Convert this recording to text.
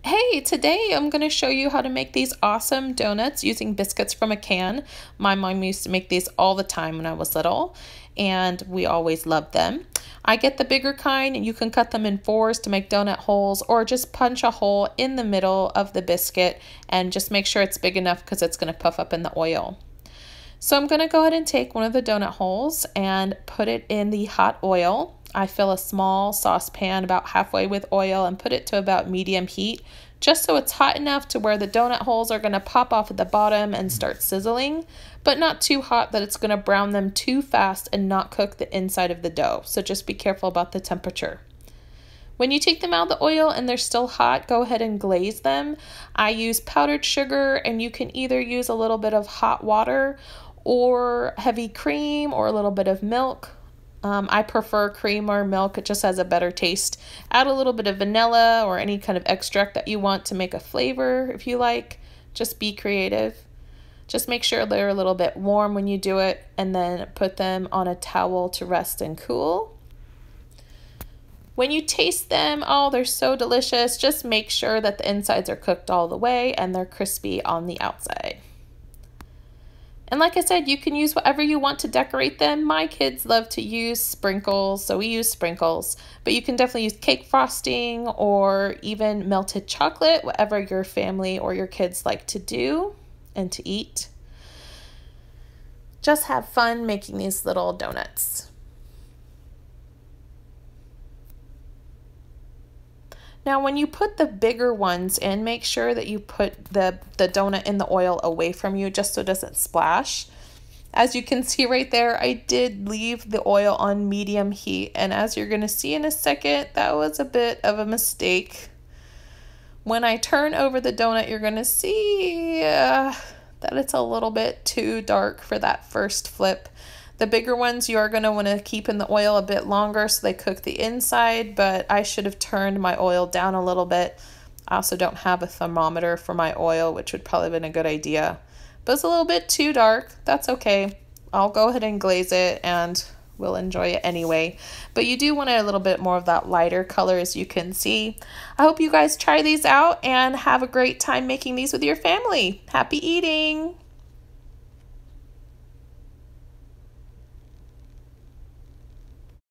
Hey, today I'm going to show you how to make these awesome donuts using biscuits from a can. My mom used to make these all the time when I was little, and we always loved them. I get the bigger kind, and you can cut them in fours to make donut holes, or just punch a hole in the middle of the biscuit and just make sure it's big enough because it's going to puff up in the oil. So I'm going to go ahead and take one of the donut holes and put it in the hot oil. I fill a small saucepan about halfway with oil and put it to about medium heat, just so it's hot enough to where the donut holes are going to pop off at the bottom and start sizzling, but not too hot that it's going to brown them too fast and not cook the inside of the dough. So just be careful about the temperature. When you take them out of the oil and they're still hot, go ahead and glaze them. I use powdered sugar, and you can either use a little bit of hot water or heavy cream or a little bit of milk. I prefer cream or milk. It just has a better taste. Add a little bit of vanilla or any kind of extract that you want to make a flavor if you like. Just be creative. Just make sure they're a little bit warm when you do it, and then put them on a towel to rest and cool. When you taste them, oh, they're so delicious. Just make sure that the insides are cooked all the way and they're crispy on the outside. And like I said, you can use whatever you want to decorate them. My kids love to use sprinkles, so we use sprinkles. But you can definitely use cake frosting or even melted chocolate, whatever your family or your kids like to do and to eat. Just have fun making these little donuts. Now, when you put the bigger ones in, make sure that you put the donut in the oil away from you just so it doesn't splash. As you can see right there, I did leave the oil on medium heat, and as you're going to see in a second, that was a bit of a mistake. When I turn over the donut, you're going to see that it's a little bit too dark for that first flip. The bigger ones you are going to want to keep in the oil a bit longer so they cook the inside, but I should have turned my oil down a little bit. I also don't have a thermometer for my oil, which would probably have been a good idea. But it's a little bit too dark. That's okay. I'll go ahead and glaze it and we'll enjoy it anyway. But you do want a little bit more of that lighter color, as you can see. I hope you guys try these out and have a great time making these with your family. Happy eating!